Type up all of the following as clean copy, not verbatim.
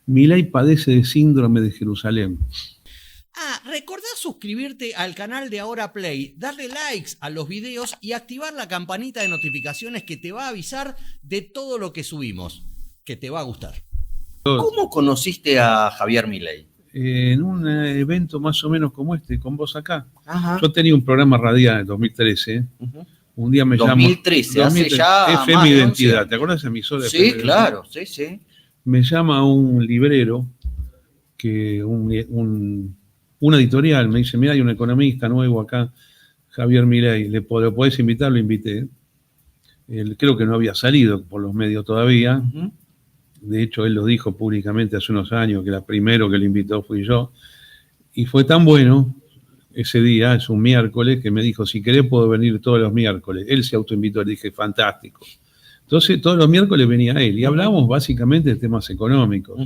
Milei padece de síndrome de Jerusalén. Recordá suscribirte al canal de Ahora Play, darle likes a los videos y activar la campanita de notificaciones que te va a avisar de todo lo que subimos, que te va a gustar. ¿Cómo conociste a Javier Milei? En un evento más o menos como este, con vos acá. Ajá. Yo tenía un programa radial en 2013. Un día me 2013, llamó... hace ya FM más de Identidad, 11. ¿te acuerdas de esa emisora? Sí, FM claro, sí. Me llama un librero, una editorial, me dice, mira, hay un economista nuevo acá, Javier Milei, ¿lo podés invitar? Lo invité. Creo que no había salido por los medios todavía. Uh-huh. De hecho, él lo dijo públicamente hace unos años, que el primero que lo invitó fui yo. Y fue tan bueno ese día, es un miércoles, que me dijo, si querés puedo venir todos los miércoles. Él se autoinvitó, le dije, fantástico. Entonces, todos los miércoles venía él y hablábamos básicamente de temas económicos,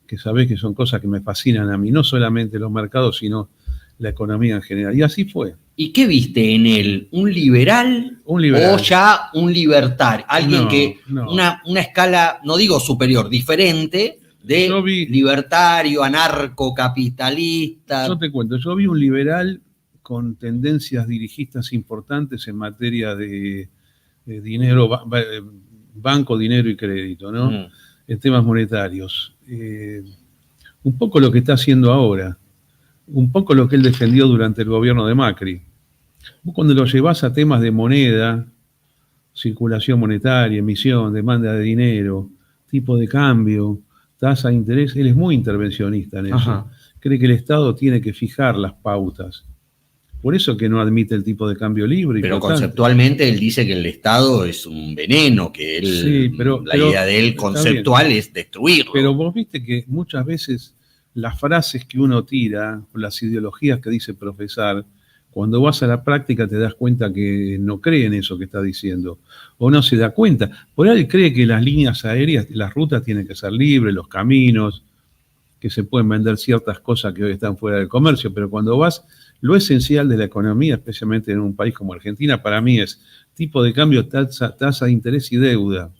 que sabés que son cosas que me fascinan a mí, no solamente los mercados, sino la economía en general. Y así fue. ¿Y qué viste en él? ¿Un liberal? Un liberal. ¿O ya un libertario? Alguien No. Una escala, no digo superior, diferente de libertario, anarcocapitalista. Yo te cuento, yo vi un liberal con tendencias dirigistas importantes en materia de dinero, banco, dinero y crédito, ¿no? En temas monetarios. Un poco lo que está haciendo ahora. Un poco lo que él defendió durante el gobierno de Macri. Vos cuando lo llevás a temas de moneda, circulación monetaria, emisión, demanda de dinero, tipo de cambio, tasa de interés, él es muy intervencionista en eso. Ajá. Cree que el Estado tiene que fijar las pautas. Por eso que no admite el tipo de cambio libre. Pero conceptualmente él dice que el Estado es un veneno, que él, sí, la idea de él conceptual es destruirlo. Pero vos viste que muchas veces las frases que uno tira, las ideologías que dice profesar, cuando vas a la práctica te das cuenta que no cree en eso que está diciendo, o no se da cuenta. Por ahí cree que las líneas aéreas, las rutas tienen que ser libres, los caminos, que se pueden vender ciertas cosas que hoy están fuera del comercio, pero cuando vas, lo esencial de la economía, especialmente en un país como Argentina, para mí es tipo de cambio, tasa de interés y deuda,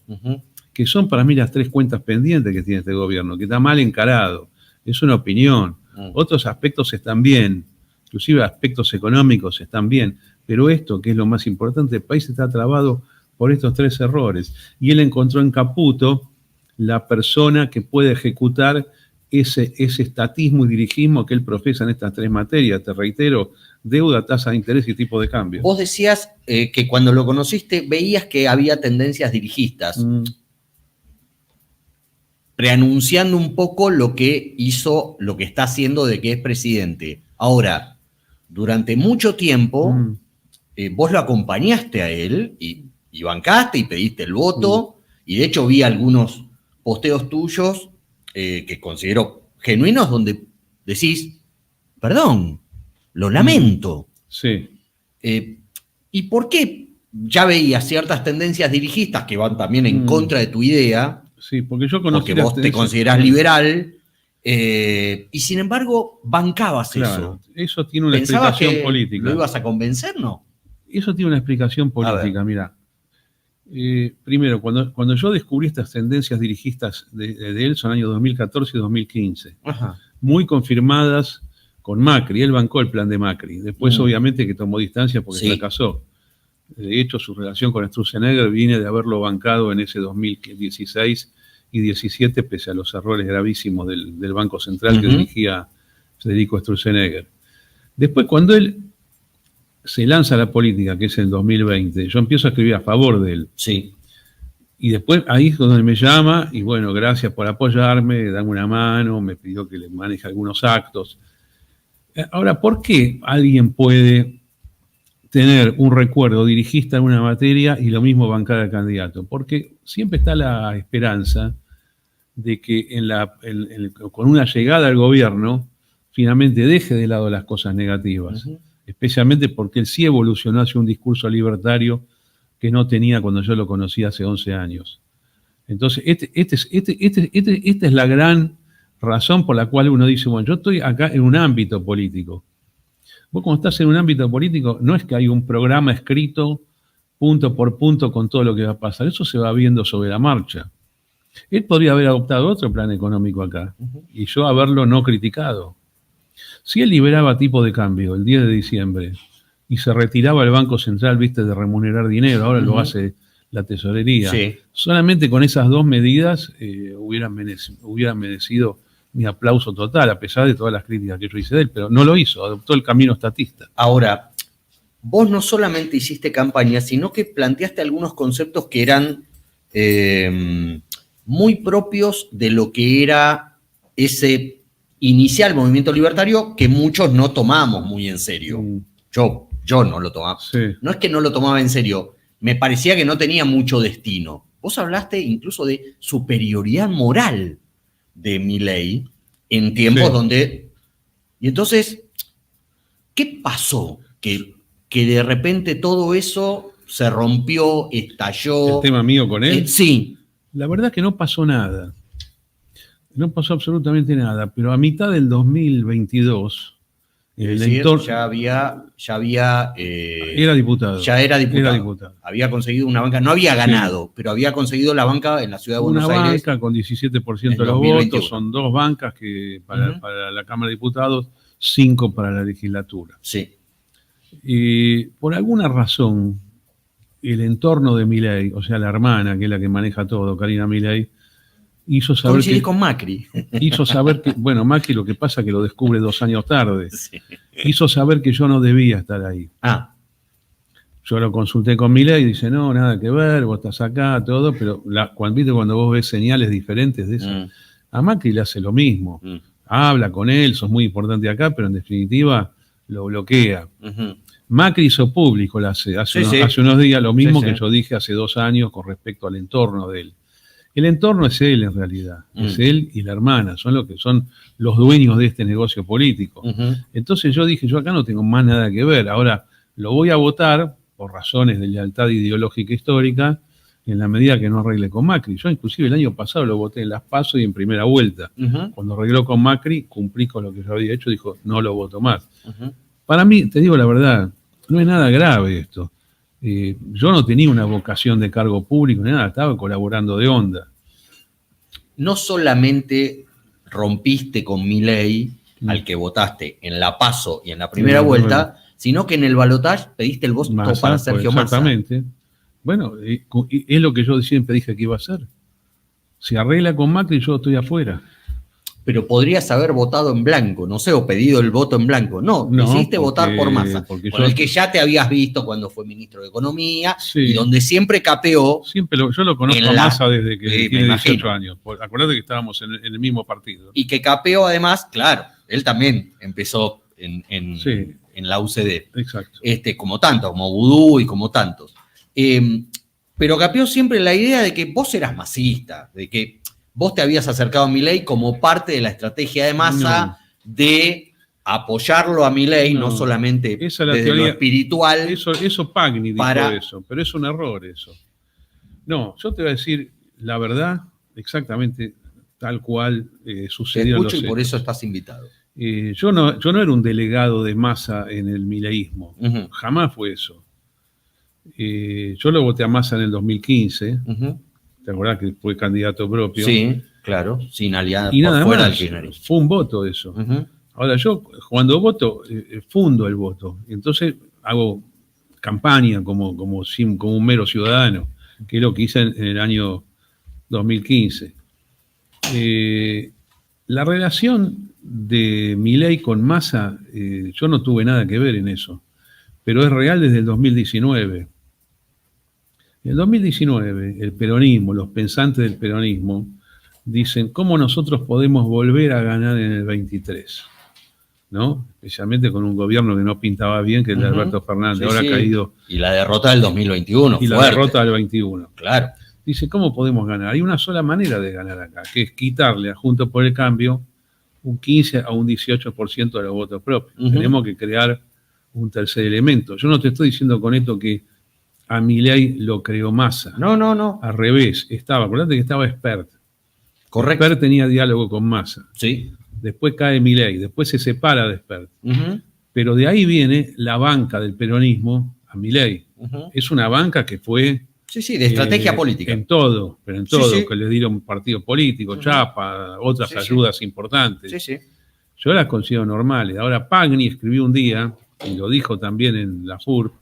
que son para mí las tres cuentas pendientes que tiene este gobierno, que está mal encarado. Es una opinión. Otros aspectos están bien, inclusive aspectos económicos están bien, pero esto, que es lo más importante, el país está trabado por estos tres errores. Y él encontró en Caputo la persona que puede ejecutar ese estatismo y dirigismo que él profesa en estas tres materias. Te reitero, deuda, tasa de interés y tipo de cambio. Vos decías que cuando lo conociste veías que había tendencias dirigistas. Preanunciando un poco lo que hizo, lo que está haciendo de que es presidente. Ahora, durante mucho tiempo, vos lo acompañaste a él y bancaste y pediste el voto, y de hecho vi algunos posteos tuyos que considero genuinos donde decís, perdón, lo lamento. Sí. ¿Y por qué ya veías ciertas tendencias dirigistas que van también en contra de tu idea? Sí, porque yo conocí. Porque vos te considerás liberal, y sin embargo bancabas claro, eso. Eso tiene una explicación política. ¿Lo ibas a convencer, no? Eso tiene una explicación política, mira. Primero, cuando yo descubrí estas tendencias dirigistas de él, son años 2014 y 2015, muy confirmadas con Macri. Él bancó el plan de Macri. Después, obviamente, que tomó distancia porque fracasó. De hecho, su relación con Sturzenegger viene de haberlo bancado en ese 2016 y 17, pese a los errores gravísimos del Banco Central que dirigía Federico Sturzenegger. Después, cuando él se lanza a la política, que es en 2020, yo empiezo a escribir a favor de él. Sí. Y después ahí es donde me llama, y bueno, gracias por apoyarme, dame una mano, me pidió que le maneje algunos actos. Ahora, ¿por qué alguien puede tener un recuerdo dirigista en una materia y lo mismo bancar al candidato? Porque siempre está la esperanza de que con una llegada al gobierno finalmente deje de lado las cosas negativas, especialmente porque él sí evolucionó hacia un discurso libertario que no tenía cuando yo lo conocí hace 11 años. Entonces, esta es la gran razón por la cual uno dice, bueno, yo estoy acá en un ámbito político. Vos cuando estás en un ámbito político, no es que hay un programa escrito punto por punto con todo lo que va a pasar, eso se va viendo sobre la marcha. Él podría haber adoptado otro plan económico acá y yo haberlo no criticado. Si él liberaba tipo de cambio el 10 de diciembre y se retiraba el Banco Central, viste, de remunerar dinero, ahora lo hace la tesorería, Sí. solamente con esas dos medidas hubieran merecido mi aplauso total, a pesar de todas las críticas que yo hice de él, pero no lo hizo, adoptó el camino estatista. Ahora, vos no solamente hiciste campaña, sino que planteaste algunos conceptos que eran muy propios de lo que era ese inicial movimiento libertario que muchos no tomamos muy en serio. Yo no lo tomaba. Sí. No es que no lo tomaba en serio, me parecía que no tenía mucho destino. Vos hablaste incluso de superioridad moral de Milei en tiempos donde... Y entonces, ¿qué pasó? Que de repente todo eso se rompió, estalló. ¿El tema mío con él? Sí. La verdad que no pasó nada. No pasó absolutamente nada, pero a mitad del 2022, Es decir, ya había era diputado. Ya era diputado. Era diputado. Había conseguido una banca, no había ganado, pero había conseguido la banca en la ciudad de Buenos Aires. Una banca con 17% de los 2021. votos, son dos bancas que para la Cámara de Diputados, 5 para la legislatura. Sí. Y por alguna razón, el entorno de Milei, o sea, la hermana, que es la que maneja todo, Karina Milei, hizo saber Coincidí que... con Macri. Hizo saber que... Bueno, Macri lo que pasa es que lo descubre 2 años tarde. Sí. Hizo saber que yo no debía estar ahí. Yo lo consulté con Milei y dice, no, nada que ver, vos estás acá, todo, pero cuando vos ves señales diferentes de eso, a Macri le hace lo mismo. Habla con él, sos muy importante acá, pero en definitiva lo bloquea. Macri hizo público hace unos días lo mismo que yo dije hace 2 años con respecto al entorno de él. El entorno es él en realidad, es él y la hermana, son los dueños de este negocio político. Entonces yo dije, yo acá no tengo más nada que ver, ahora lo voy a votar por razones de lealtad ideológica histórica en la medida que no arregle con Macri. Yo inclusive el año pasado lo voté en las PASO y en primera vuelta. Cuando arregló con Macri, cumplí con lo que yo había hecho, dijo, no lo voto más. Para mí, te digo la verdad, no es nada grave esto. Yo no tenía una vocación de cargo público ni nada, estaba colaborando de onda. No solamente rompiste con Milei, al que votaste en la PASO y en la primera vuelta, sino que en el balotaje pediste el voto para Sergio Massa. Exactamente. Bueno, es lo que yo siempre dije que iba a hacer. Si arregla con Macri, yo estoy afuera. Pero podrías haber votado en blanco, no sé, o pedido el voto en blanco. No, decidiste votar por Massa, con el que ya te habías visto cuando fue ministro de Economía y donde siempre capeó. Yo lo conozco a Massa desde que tiene 18 años. Acuérdate que estábamos en el mismo partido. Y que capeó además, claro, él también empezó en la UCD. Exacto. Como tantos, como Vudú y como tantos. Pero capeó siempre la idea de que vos eras masista, de que vos te habías acercado a Milei como parte de la estrategia de Massa de apoyarlo a Milei, no solamente desde lo espiritual. Eso Pagni dijo eso, pero es un error eso. No, yo te voy a decir la verdad exactamente tal cual sucedió. Te escucho y por eso estás invitado. Yo no era un delegado de Massa en el mileísmo, jamás fue eso. Yo lo voté a Massa en el 2015. ¿Te acordás que fue candidato propio? Sí, claro, sin alianza y nada fuera más, fue un voto eso. Ahora yo, cuando voto, fundo el voto. Entonces hago campaña como un mero ciudadano, que es lo que hice en el año 2015. La relación de Milei con Massa, yo no tuve nada que ver en eso, pero es real desde el 2019. En el 2019, el peronismo, los pensantes del peronismo, dicen, ¿cómo nosotros podemos volver a ganar en el 23? ¿No? Especialmente con un gobierno que no pintaba bien, que es el de Alberto Fernández, ahora ha caído. Y la derrota del 2021. Y la derrota del 21. Claro. Dice, ¿cómo podemos ganar? Hay una sola manera de ganar acá, que es quitarle a Juntos por el Cambio un 15 a un 18% de los votos propios. Tenemos que crear un tercer elemento. Yo no te estoy diciendo con esto que a Milei lo creó Massa. No. Al revés, acordate que estaba Espert. Correcto. Espert tenía diálogo con Massa. Sí. Después cae Milei, después se separa de Espert. Pero de ahí viene la banca del peronismo a Milei. Es una banca que fue Sí, de estrategia política. En todo, pero en todo, Sí. que le dieron partido político, chapa, otras ayudas importantes. Sí. Yo las considero normales. Ahora Pagni escribió un día, y lo dijo también en la FURP,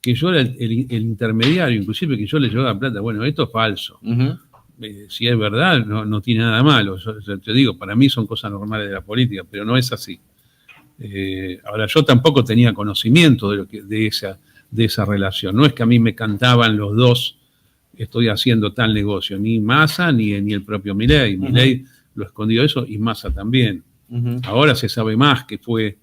que yo era el intermediario, inclusive que yo le llevaba plata. Bueno, esto es falso. Si es verdad, no tiene nada malo. Yo te digo, para mí son cosas normales de la política, pero no es así. Ahora, yo tampoco tenía conocimiento de esa relación. No es que a mí me cantaban los dos, estoy haciendo tal negocio, ni Massa ni el propio Milei. Milei lo escondió eso y Massa también. Ahora se sabe más que fue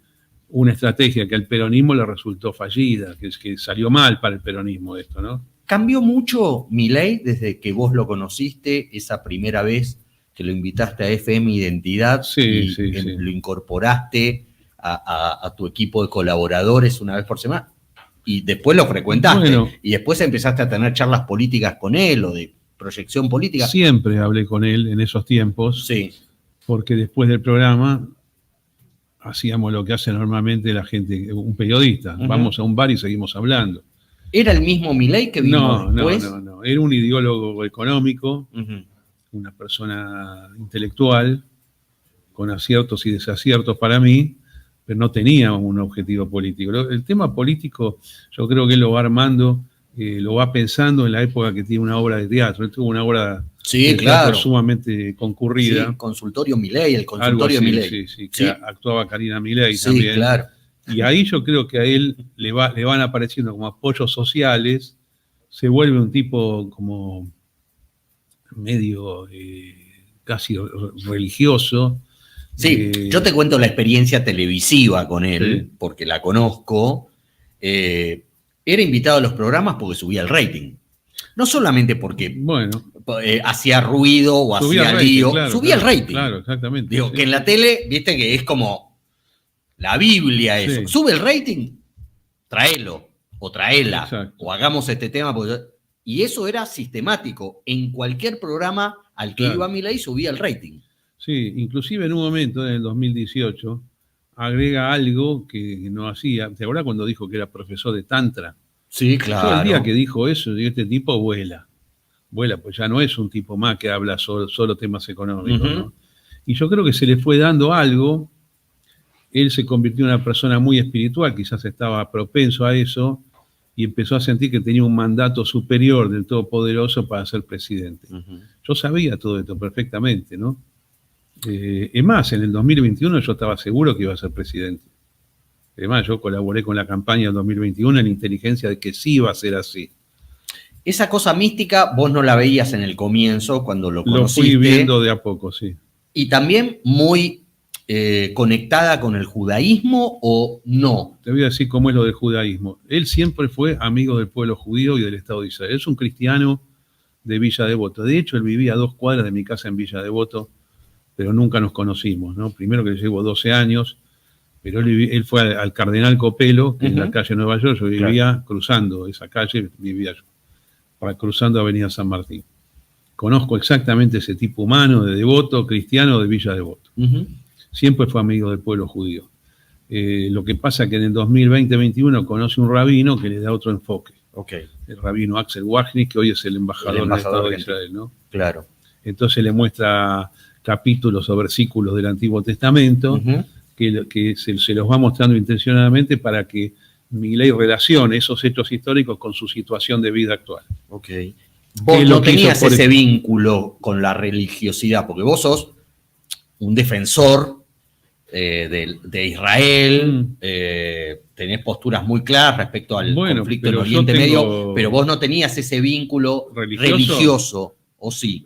una estrategia que al peronismo le resultó fallida, que salió mal para el peronismo esto, ¿no? ¿Cambió mucho Milei desde que vos lo conociste esa primera vez que lo invitaste a FM Identidad lo incorporaste a tu equipo de colaboradores una vez por semana? Y después lo frecuentaste. Bueno, y después empezaste a tener charlas políticas con él o de proyección política. Siempre hablé con él en esos tiempos. Sí. Porque después del programa hacíamos lo que hace normalmente la gente, un periodista. Vamos a un bar y seguimos hablando. ¿Era el mismo Milei que vino después? No. Era un ideólogo económico, una persona intelectual, con aciertos y desaciertos para mí, pero no tenía un objetivo político. El tema político yo creo que él lo va armando, lo va pensando en la época que tiene una obra de teatro. Él tuvo una obra de teatro sumamente concurrida. Sí, Consultorio Milei, el consultorio de Milei. Sí, que actuaba Karina Milei también. Claro. Y ahí yo creo que a él le van apareciendo como apoyos sociales, se vuelve un tipo como medio casi religioso. Sí, yo te cuento la experiencia televisiva con él, porque la conozco. Era invitado a los programas porque subía el rating. No solamente porque hacía ruido o hacía lío, subía el rating. Claro, exactamente. Digo, que en la tele, viste que es como la Biblia eso. Sí. Sube el rating, tráelo, o traela, o hagamos este tema. Y eso era sistemático. En cualquier programa al que iba Milei subía el rating. Sí, inclusive en un momento, en el 2018, agrega algo que no hacía. ¿Te acuerdas cuando dijo que era profesor de Tantra? Sí, claro. Yo el día que dijo eso, digo, este tipo vuela, pues ya no es un tipo más que habla solo temas económicos, ¿no? Y yo creo que se le fue dando algo. Él se convirtió en una persona muy espiritual, quizás estaba propenso a eso, y empezó a sentir que tenía un mandato superior del Todopoderoso para ser presidente. Yo sabía todo esto perfectamente, ¿no? Es más, en el 2021 yo estaba seguro que iba a ser presidente. Además, yo colaboré con la campaña del 2021 en la inteligencia de que sí iba a ser así. Esa cosa mística vos no la veías en el comienzo cuando lo conociste. Lo fui viendo de a poco, sí. Y también muy conectada con el judaísmo o no. Te voy a decir cómo es lo del judaísmo. Él siempre fue amigo del pueblo judío y del Estado de Israel. Es un cristiano de Villa Devoto. De hecho, él vivía a 2 cuadras de mi casa en Villa Devoto, pero nunca nos conocimos, ¿no? Primero que le llevo 12 años, pero él fue al Cardenal Copelo, que en la calle Nueva York, yo vivía cruzando esa calle, cruzando Avenida San Martín. Conozco exactamente ese tipo humano de devoto, cristiano de Villa Devoto. Siempre fue amigo del pueblo judío. Lo que pasa es que en el 2020-21 conoce un rabino que le da otro enfoque. El rabino Axel Wajnik, que hoy es el embajador del Estado de Israel, ¿no? Claro. Entonces le muestra capítulos o versículos del Antiguo Testamento que se los va mostrando intencionadamente para que Milei relacione esos hechos históricos con su situación de vida actual. Vos no tenías ese vínculo con la religiosidad, porque vos sos un defensor de Israel, tenés posturas muy claras respecto al conflicto en Oriente Medio, pero vos no tenías ese vínculo religioso, ¿o sí?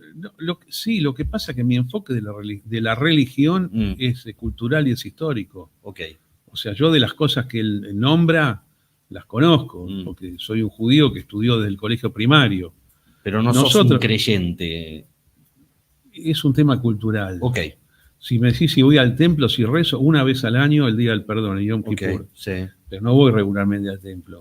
Sí, lo que pasa es que mi enfoque de la religión es cultural y es histórico. O sea, yo de las cosas que él nombra, las conozco, porque soy un judío que estudió desde el colegio primario. Pero no sos un creyente. Es un tema cultural. Si me decís si voy al templo, si rezo una vez al año, el día del perdón, el Yom Kippur. Pero no voy regularmente al templo.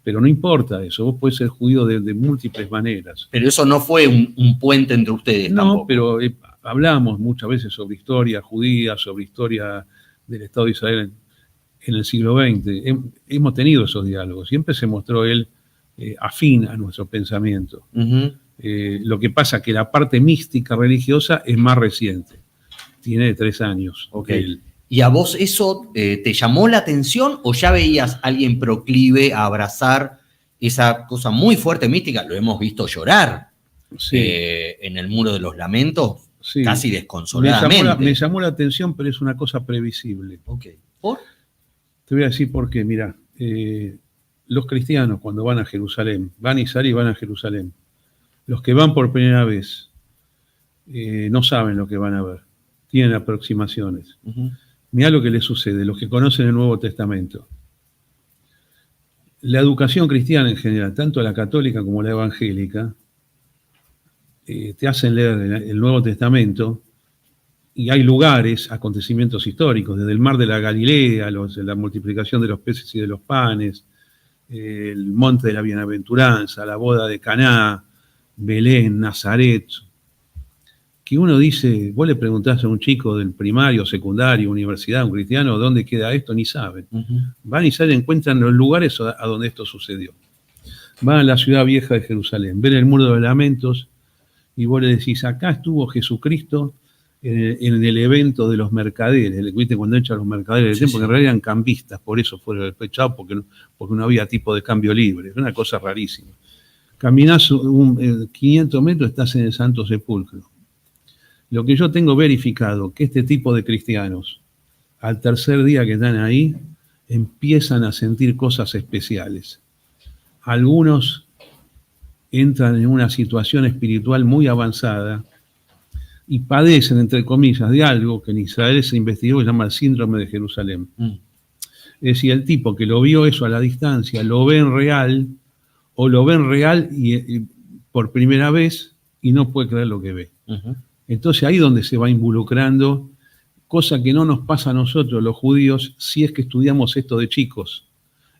Pero no importa eso, vos podés ser judío de múltiples maneras. Pero eso no fue un puente entre ustedes tampoco. No, pero hablamos muchas veces sobre historia judía, sobre historia del Estado de Israel en el siglo XX. Hemos tenido esos diálogos. Siempre se mostró él afín a nuestro pensamiento. Ujú. Lo que pasa es que la parte mística religiosa es más reciente. Tiene 3 años. Ok. ¿Y a vos eso te llamó la atención o ya veías a alguien proclive a abrazar esa cosa muy fuerte mística? Lo hemos visto llorar Sí, en el Muro de los Lamentos, sí. casi desconsoladamente. Me llamó la atención, pero es una cosa previsible. Ok. ¿Por? Te voy a decir por qué. Mirá, los cristianos cuando van a Jerusalén, van a Israel y van a Jerusalén. Los que van por primera vez no saben lo que van a ver. Tienen aproximaciones. Uh-huh. Mirá lo que les sucede, los que conocen el Nuevo Testamento. La educación cristiana en general, tanto la católica como la evangélica, te hacen leer el Nuevo Testamento y hay lugares, acontecimientos históricos, desde el mar de la Galilea, la multiplicación de los peces y de los panes, el monte de la bienaventuranza, la boda de Caná, Belén, Nazaret, que uno dice, vos le preguntás a un chico del primario, secundario, universidad, un cristiano, ¿dónde queda esto? Ni saben. Uh-huh. Van y salen, encuentran los lugares a donde esto sucedió. Van a la ciudad vieja de Jerusalén, ven el Muro de los Lamentos, y vos le decís, acá estuvo Jesucristo en el evento de los mercaderes, ¿viste? Cuando echan los mercaderes del templo, porque en realidad eran cambistas, por eso fueron despechados, porque no había tipo de cambio libre, es una cosa rarísima. Caminás 500 metros, estás en el Santo Sepulcro. Lo que yo tengo verificado, que este tipo de cristianos, al tercer día que están ahí, empiezan a sentir cosas especiales. Algunos entran en una situación espiritual muy avanzada y padecen, entre comillas, de algo que en Israel se investigó, que se llama el síndrome de Jerusalén. Es decir, el tipo que lo vio eso a la distancia, lo ve en real, o lo ve en real y por primera vez y no puede creer lo que ve. Uh-huh. Entonces ahí es donde se va involucrando, cosa que no nos pasa a nosotros los judíos si es que estudiamos esto de chicos.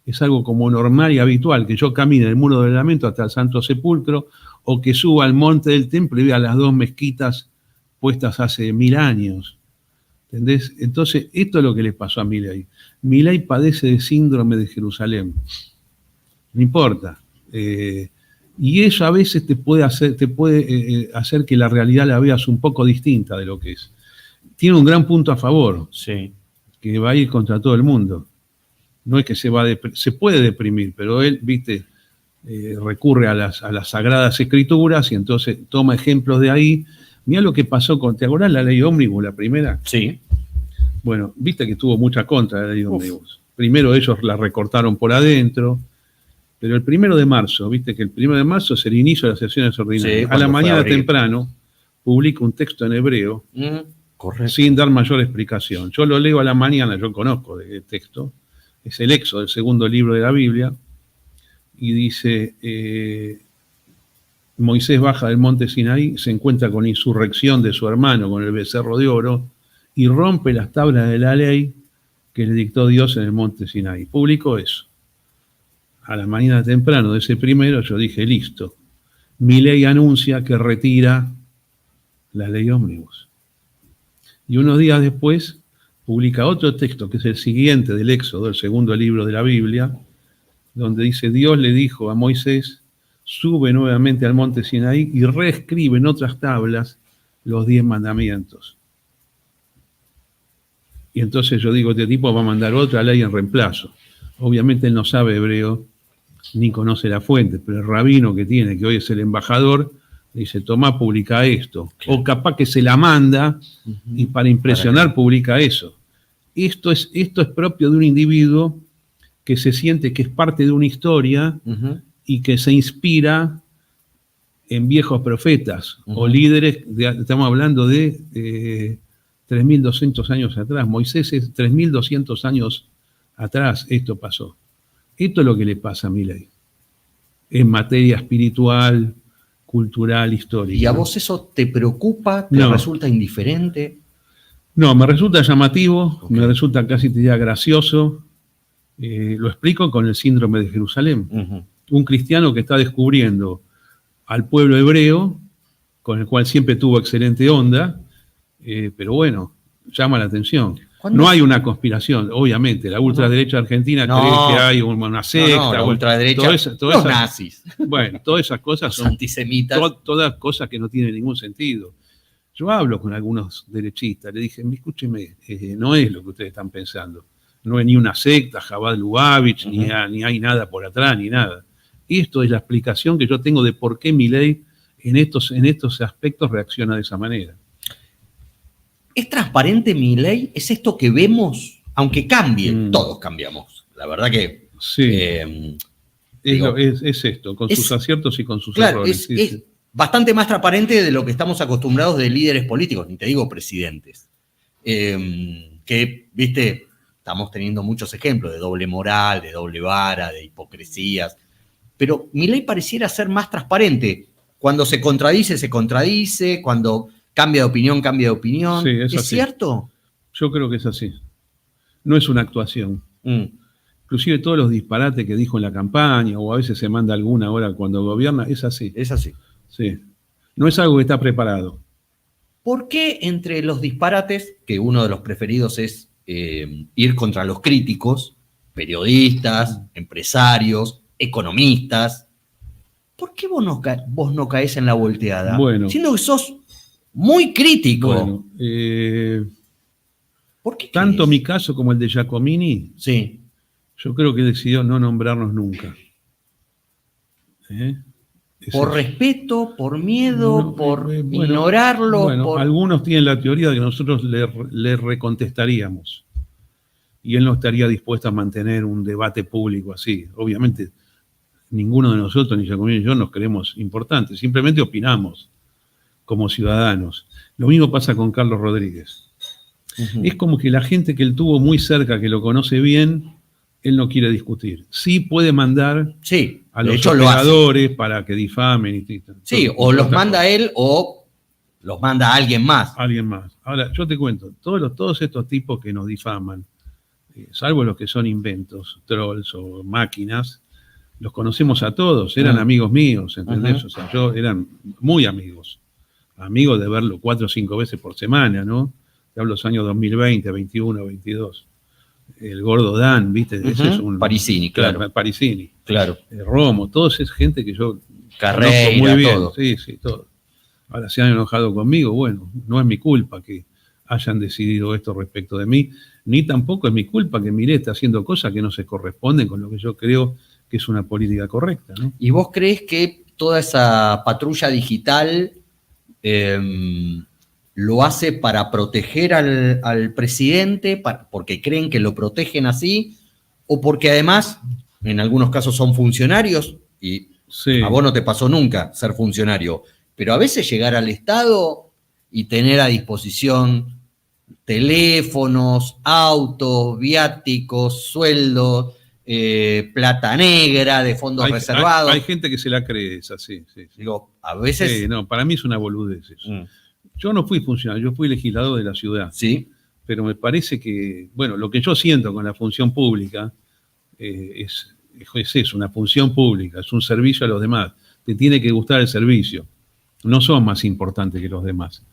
Es algo como normal y habitual, que yo camine del Muro del Lamento hasta el Santo Sepulcro, o que suba al monte del templo y vea las 2 mezquitas puestas hace 1000 años. ¿Entendés? Entonces, esto es lo que le pasó a Milei. Milei padece de síndrome de Jerusalén. No importa. Y eso a veces te puede hacer que la realidad la veas un poco distinta de lo que es. Tiene un gran punto a favor, sí, que va a ir contra todo el mundo. No es que se puede deprimir, pero él, viste, recurre a las Sagradas Escrituras y entonces toma ejemplos de ahí. Mirá lo que pasó ¿te acordás la ley ómnibus, la primera? Sí. Bueno, viste que tuvo mucha contra la ley ómnibus. Primero ellos la recortaron por adentro, pero el 1 de marzo, viste que el 1 de marzo es el inicio de las sesiones ordinarias. Sí, a la mañana temprano publica un texto en hebreo, sin dar mayor explicación. Yo lo leo a la mañana, yo conozco el texto, es el Éxodo, el segundo libro de la Biblia, y dice, Moisés baja del monte Sinaí, se encuentra con la insurrección de su hermano, con el becerro de oro, y rompe las tablas de la ley que le dictó Dios en el monte Sinaí. Publicó eso. A la mañana temprano de ese primero yo dije, listo, Milei anuncia que retira la ley ómnibus. Y unos días después publica otro texto, que es el siguiente del Éxodo, el segundo libro de la Biblia, donde dice, Dios le dijo a Moisés, sube nuevamente al monte Sinaí y reescribe en otras tablas los 10 mandamientos. Y entonces yo digo, este tipo va a mandar otra ley en reemplazo. Obviamente él no sabe hebreo, ni conoce la fuente, pero el rabino que tiene, que hoy es el embajador, dice, tomá, publica esto. Claro. O capaz que se la manda y para impresionar publica eso. Esto es propio de un individuo que se siente que es parte de una historia y que se inspira en viejos profetas o líderes, estamos hablando de 3.200 años atrás. Moisés es 3.200 años atrás, esto pasó. Esto es lo que le pasa a Milei, en materia espiritual, cultural, histórica. ¿Y a vos eso te preocupa? ¿Te resulta indiferente? No, me resulta llamativo, me resulta casi te diría gracioso. Lo explico con el síndrome de Jerusalén. Un cristiano que está descubriendo al pueblo hebreo, con el cual siempre tuvo excelente onda, pero bueno, llama la atención. ¿Cuándo No es? hay una conspiración, obviamente. La ultraderecha argentina No. cree que hay una secta. La bueno, ultraderecha, toda los esa- nazis, Bueno, todas esas cosas los son antisemitas. todas cosas que no tienen ningún sentido. Yo hablo con algunos derechistas, le dije, escúcheme, no es lo que ustedes están pensando. No es ni una secta, Jabal Lubavitch, ni hay nada por atrás, ni nada. Esto es la explicación que yo tengo de por qué Milei en estos aspectos reacciona de esa manera. ¿Es transparente Milei? ¿Es esto que vemos? Aunque cambie, todos cambiamos. La verdad que... Sí, digo, es esto, con sus aciertos y con sus claro, errores. es bastante más transparente de lo que estamos acostumbrados de líderes políticos, ni te digo presidentes. Que, viste, estamos teniendo muchos ejemplos de doble moral, de doble vara, de hipocresías. Pero Milei pareciera ser más transparente. Cuando se contradice, cuando cambia de opinión, cambia de opinión. Sí, ¿Es así. cierto? Yo creo que es así. No es una actuación. Inclusive todos los disparates que dijo en la campaña, o a veces se manda alguna ahora cuando gobierna, es así. Es así. Sí. No es algo que está preparado. ¿Por qué entre los disparates, que uno de los preferidos es ir contra los críticos, periodistas, empresarios, economistas, ¿por qué vos no caes en la volteada? Bueno. Siendo que sos muy crítico. Bueno, ¿Por qué tanto crees? mi caso como el de Giacomini, Sí. yo creo que decidió no nombrarnos nunca. ¿Por respeto, por miedo, No, por bueno, ignorarlo? Bueno, algunos tienen la teoría de que nosotros le recontestaríamos y él no estaría dispuesto a mantener un debate público así. Obviamente, ninguno de nosotros, ni Giacomini ni yo, nos creemos importantes, simplemente opinamos como ciudadanos. Lo mismo pasa con Carlos Rodríguez. Es como que la gente que él tuvo muy cerca, que lo conoce bien, él no quiere discutir. Sí puede mandar a los operadores para que difamen. Sí, o los manda él o los manda a alguien más. Alguien más. Ahora, yo te cuento, todos estos tipos que nos difaman, salvo los que son inventos, trolls o máquinas, los conocemos a todos, eran amigos míos, ¿entendés? O sea, eran muy amigos de verlo 4 o 5 veces por semana, ¿no? Te hablo de los años 2020, 21, 22. El gordo Dan, ¿viste? Ese es un Parisini, claro. Parisini. Claro. Romo, todos es gente que yo Carrera, conozco muy bien. todo. Sí, todo. Ahora se han enojado conmigo, bueno, no es mi culpa que hayan decidido esto respecto de mí, ni tampoco es mi culpa que Milei está haciendo cosas que no se corresponden con lo que yo creo que es una política correcta, ¿no? ¿Y vos crees que toda esa patrulla digital lo hace para proteger al presidente, porque creen que lo protegen así, o porque además, en algunos casos son funcionarios, y a vos no te pasó nunca ser funcionario, pero a veces llegar al Estado y tener a disposición teléfonos, autos, viáticos, sueldos, plata negra de fondos reservados. Hay gente que se la cree esa, sí. Digo, a veces... Sí, no, para mí es una boludez eso. Yo no fui funcionario, yo fui legislador de la ciudad. Sí. Pero me parece que, bueno, lo que yo siento con la función pública es una función pública, es un servicio a los demás. Te tiene que gustar el servicio. No son más importantes que los demás.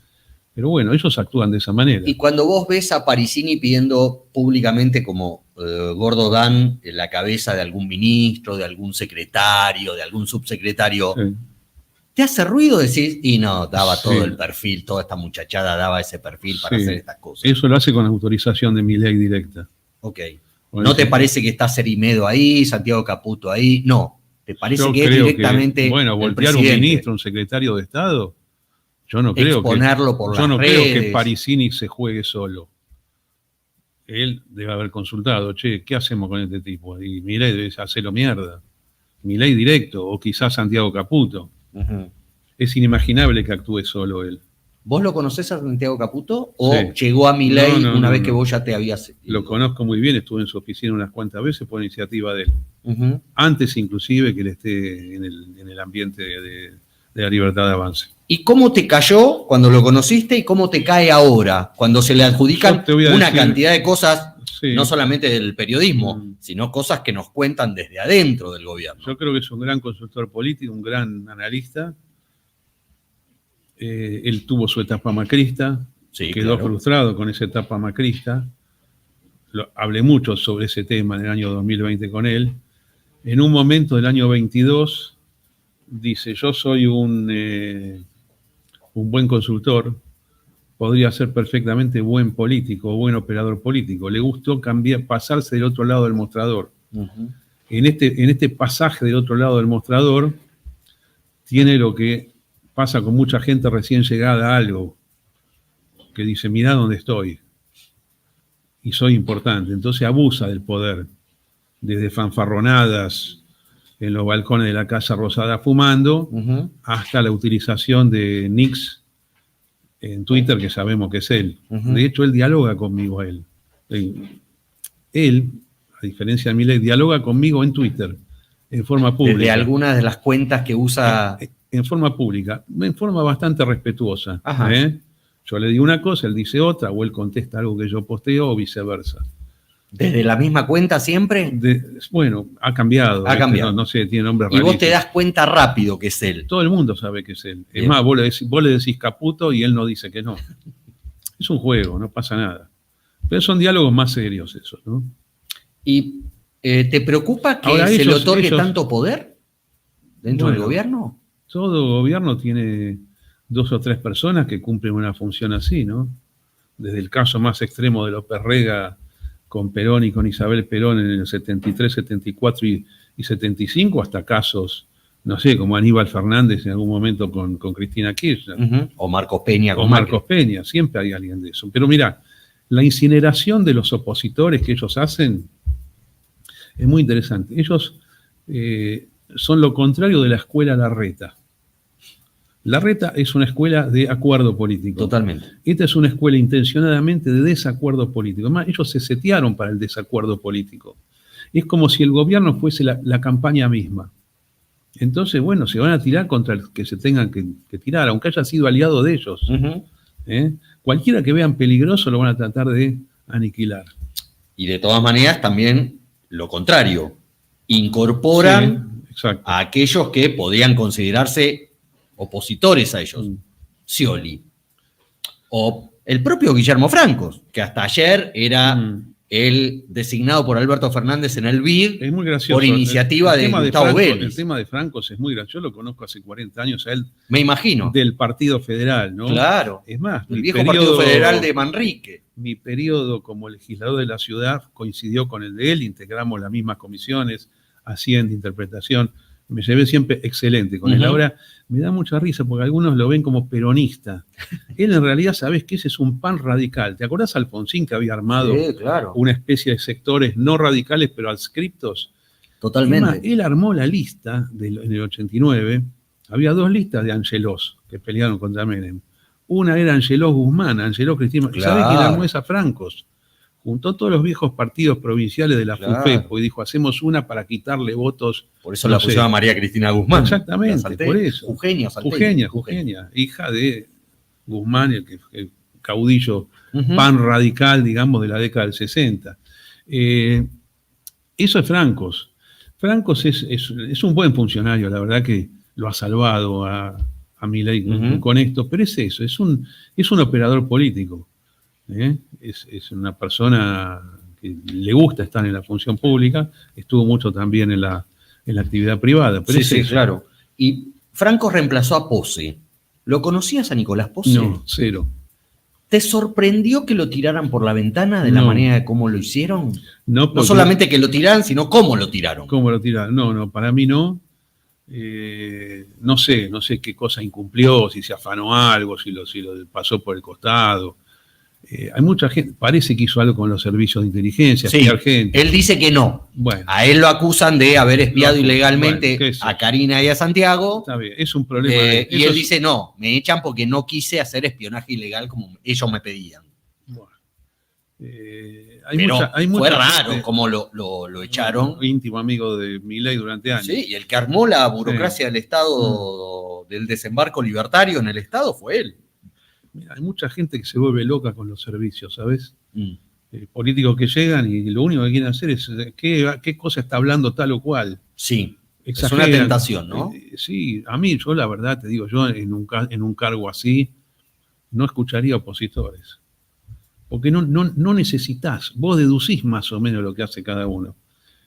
Pero bueno, ellos actúan de esa manera. Y cuando vos ves a Parisini pidiendo públicamente como Gordo Dan en la cabeza de algún ministro, de algún secretario, de algún subsecretario, ¿te hace ruido decir, y no, daba todo el perfil, toda esta muchachada daba ese perfil para hacer estas cosas? Eso lo hace con autorización de Milei directa. Ok. ¿No te parece que está Cerimedo ahí, Santiago Caputo ahí? No. ¿Te parece que es directamente bueno, voltear un ministro, un secretario de Estado, yo no creo exponerlo por las redes. Yo no creo que Parisini se juegue solo. Él debe haber consultado, che, ¿qué hacemos con este tipo? Y Milei debe hacerlo mierda. Milei directo, o quizás Santiago Caputo. Es inimaginable que actúe solo él. ¿Vos lo conocés a Santiago Caputo? ¿O llegó a Milei una vez que vos ya te habías ido? Lo conozco muy bien, estuve en su oficina unas cuantas veces por iniciativa de él. Antes inclusive que él esté en el ambiente de la libertad de avance. ¿Y cómo te cayó cuando lo conociste y cómo te cae ahora? Cuando se le adjudican una cantidad de cosas, no solamente del periodismo, sino cosas que nos cuentan desde adentro del gobierno. Yo creo que es un gran consultor político, un gran analista. Él tuvo su etapa macrista, Sí, quedó claro. frustrado con esa etapa macrista. Hablé mucho sobre ese tema en el año 2020 con él. En un momento del año 22 dice, yo soy un buen consultor, podría ser perfectamente buen político, buen operador político. Le gustó pasarse del otro lado del mostrador. Uh-huh. En este pasaje del otro lado del mostrador tiene lo que pasa con mucha gente recién llegada a algo, que dice, mirá dónde estoy, y soy importante. Entonces abusa del poder, desde fanfarronadas en los balcones de la Casa Rosada fumando, Uh-huh. hasta la utilización de nicks en Twitter, que sabemos que es él. Uh-huh. De hecho, él dialoga conmigo a él. Él, a diferencia de Milei, dialoga conmigo en Twitter, en forma pública. Desde algunas de las cuentas que usa... En forma pública, en forma bastante respetuosa. Ajá. Yo le digo una cosa, él dice otra, o él contesta algo que yo posteo, o viceversa. ¿Desde la misma cuenta siempre? Bueno, ha cambiado. Ha cambiado. No sé, tiene nombre Y rarísimo. vos te das cuenta rápido que es él. Todo el mundo sabe que es él. Bien. Es más, vos le decís Caputo y él no dice que no. Es un juego, no pasa nada. Pero son diálogos más serios esos, ¿no? ¿Y te preocupa que Ahora, se le otorgue ellos, tanto poder dentro del gobierno? Todo gobierno tiene 2 o 3 personas que cumplen una función así, ¿no? Desde el caso más extremo de López Rega con Perón y con Isabel Perón en el 73, 74 y 75, hasta casos, no sé, como Aníbal Fernández en algún momento con Cristina Kirchner. Uh-huh. O Marcos Peña. O Marcos Peña, siempre hay alguien de eso. Pero mirá, la incineración de los opositores que ellos hacen es muy interesante. Ellos son lo contrario de la escuela Larreta. Larreta es una escuela de acuerdo político. Totalmente. Esta es una escuela intencionadamente de desacuerdo político. Además, ellos se setearon para el desacuerdo político. Es como si el gobierno fuese la campaña misma. Entonces, bueno, se van a tirar contra el que se tengan que tirar, aunque haya sido aliado de ellos. Uh-huh. Cualquiera que vean peligroso lo van a tratar de aniquilar. Y de todas maneras, también lo contrario. Incorporan a aquellos que podrían considerarse opositores a ellos. Scioli. O el propio Guillermo Francos, que hasta ayer era el designado por Alberto Fernández en el BID. Es muy gracioso. Por iniciativa de Gustavo Vélez. El tema de Francos es muy gracioso. Yo lo conozco hace 40 años a él. Me imagino. Del Partido Federal, ¿no? Claro. Es más, el viejo Partido Federal de Manrique. Mi periodo como legislador de la ciudad coincidió con el de él. Integramos las mismas comisiones, Hacienda, Interpretación. Me llevé siempre excelente con él. Ahora me da mucha risa porque algunos lo ven como peronista. Él en realidad, sabés que ese es un pan radical. ¿Te acordás Alfonsín que había armado una especie de sectores no radicales pero adscriptos? Totalmente. Además, él armó la lista en el 89. Había 2 listas de Angelós que pelearon contra Menem. Una era Angelós Guzmán, Angelós Cristina. Claro. ¿Sabés quién armó esa? Francos. Juntó todos los viejos partidos provinciales de la FUFEPO y dijo, hacemos una para quitarle votos. Por eso la pusieron a María Cristina Guzmán. Exactamente, por eso. Jujeña, hija de Guzmán, el caudillo pan radical, digamos, de la década del 60. Eso es Francos. Francos es un buen funcionario, la verdad que lo ha salvado a Milei con esto, pero es eso, es un operador político. Es una persona que le gusta estar en la función pública, estuvo mucho también en la actividad privada. Pero sí, claro. Y Franco reemplazó a Pose. ¿Lo conocías a Nicolás Pose? No, cero. ¿Te sorprendió que lo tiraran por la ventana de la manera de cómo lo hicieron? No solamente que lo tiraran, sino cómo lo tiraron. ¿Cómo lo tiraron? No, para mí no. No sé qué cosa incumplió, si se afanó algo, si lo pasó por el costado. Hay mucha gente, parece que hizo algo con los servicios de inteligencia, espiar gente. Él dice que no. Bueno, a él lo acusan de haber espiado ilegalmente a Karina y a Santiago. Está bien, es un problema. Y él dice, no, me echan porque no quise hacer espionaje ilegal como ellos me pedían. Bueno, fue raro cómo lo echaron. Íntimo amigo de Milei durante años. Sí, y el que armó la burocracia del Estado, del desembarco libertario en el Estado fue él. Mira, hay mucha gente que se vuelve loca con los servicios, ¿sabes? Políticos que llegan y lo único que quieren hacer es qué cosa está hablando tal o cual. Sí, exageran. Es una tentación, ¿no? Sí, a mí, yo la verdad te digo, yo en un cargo así, no escucharía opositores. Porque no necesitas, vos deducís más o menos lo que hace cada uno.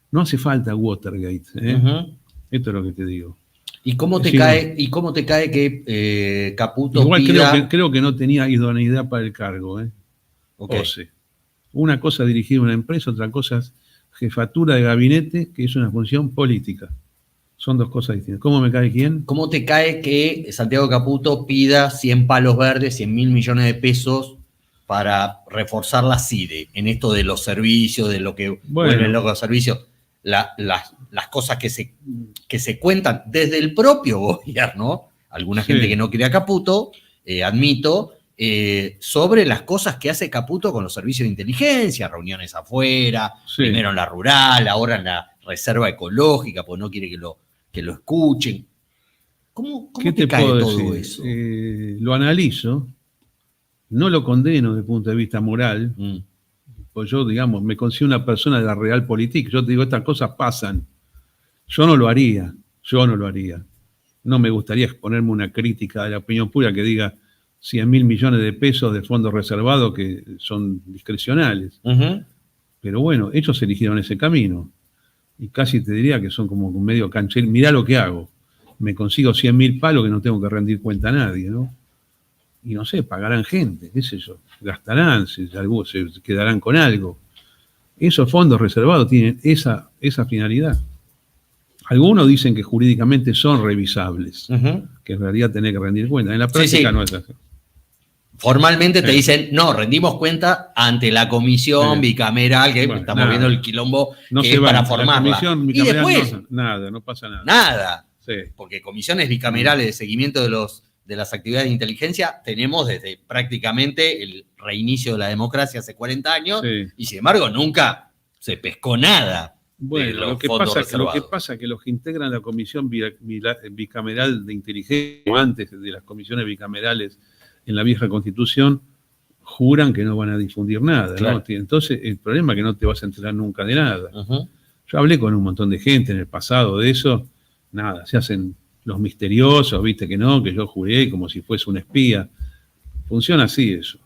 No hace falta Watergate. Esto es lo que te digo. ¿Y cómo te cae que Caputo igual pida... creo que no tenía idoneidad para el cargo. Okay. OCE. Una cosa es dirigir una empresa, otra cosa es jefatura de gabinete, que es una función política. Son dos cosas distintas. ¿Cómo me cae quién? ¿Cómo te cae que Santiago Caputo pida 100 palos verdes, 100.000 millones de pesos para reforzar la CIDE en esto de los servicios, de lo que vuelven locos los servicios? Las cosas que se cuentan desde el propio gobierno, alguna gente que no quiere a Caputo, admito, sobre las cosas que hace Caputo con los servicios de inteligencia, reuniones afuera, primero en la rural, ahora en la reserva ecológica, porque no quiere que lo escuchen. ¿Cómo te cae todo eso? Lo analizo, no lo condeno desde el punto de vista moral, pues yo, digamos, me considero una persona de la realpolitik. Yo te digo, estas cosas pasan. Yo no lo haría. No me gustaría exponerme una crítica de la opinión pública que diga 100.000 millones de pesos de fondos reservados que son discrecionales. Pero bueno, ellos eligieron ese camino. Y casi te diría que son como medio canchero. Mirá lo que hago. Me consigo 100.000 palos que no tengo que rendir cuenta a nadie, ¿no? Y no sé, pagarán gente, qué sé yo, gastarán, se quedarán con algo. Esos fondos reservados tienen esa finalidad. Algunos dicen que jurídicamente son revisables, que en realidad tenés que rendir cuenta. En la práctica no es así. Formalmente te dicen, no, rendimos cuenta ante la comisión bicameral, que estamos viendo el quilombo que es para formarla. Y después, no pasa nada. Nada. Sí. Porque comisiones bicamerales de seguimiento de las actividades de inteligencia tenemos desde prácticamente el reinicio de la democracia hace 40 años, y sin embargo nunca se pescó nada. Bueno, lo que pasa es que los que integran la comisión bicameral de inteligencia, antes de las comisiones bicamerales en la vieja Constitución, juran que no van a difundir nada, ¿no? Entonces, el problema es que no te vas a enterar nunca de nada. Yo hablé con un montón de gente en el pasado de eso, nada, se hacen los misteriosos, viste que no, que yo juré como si fuese un espía. Funciona así eso.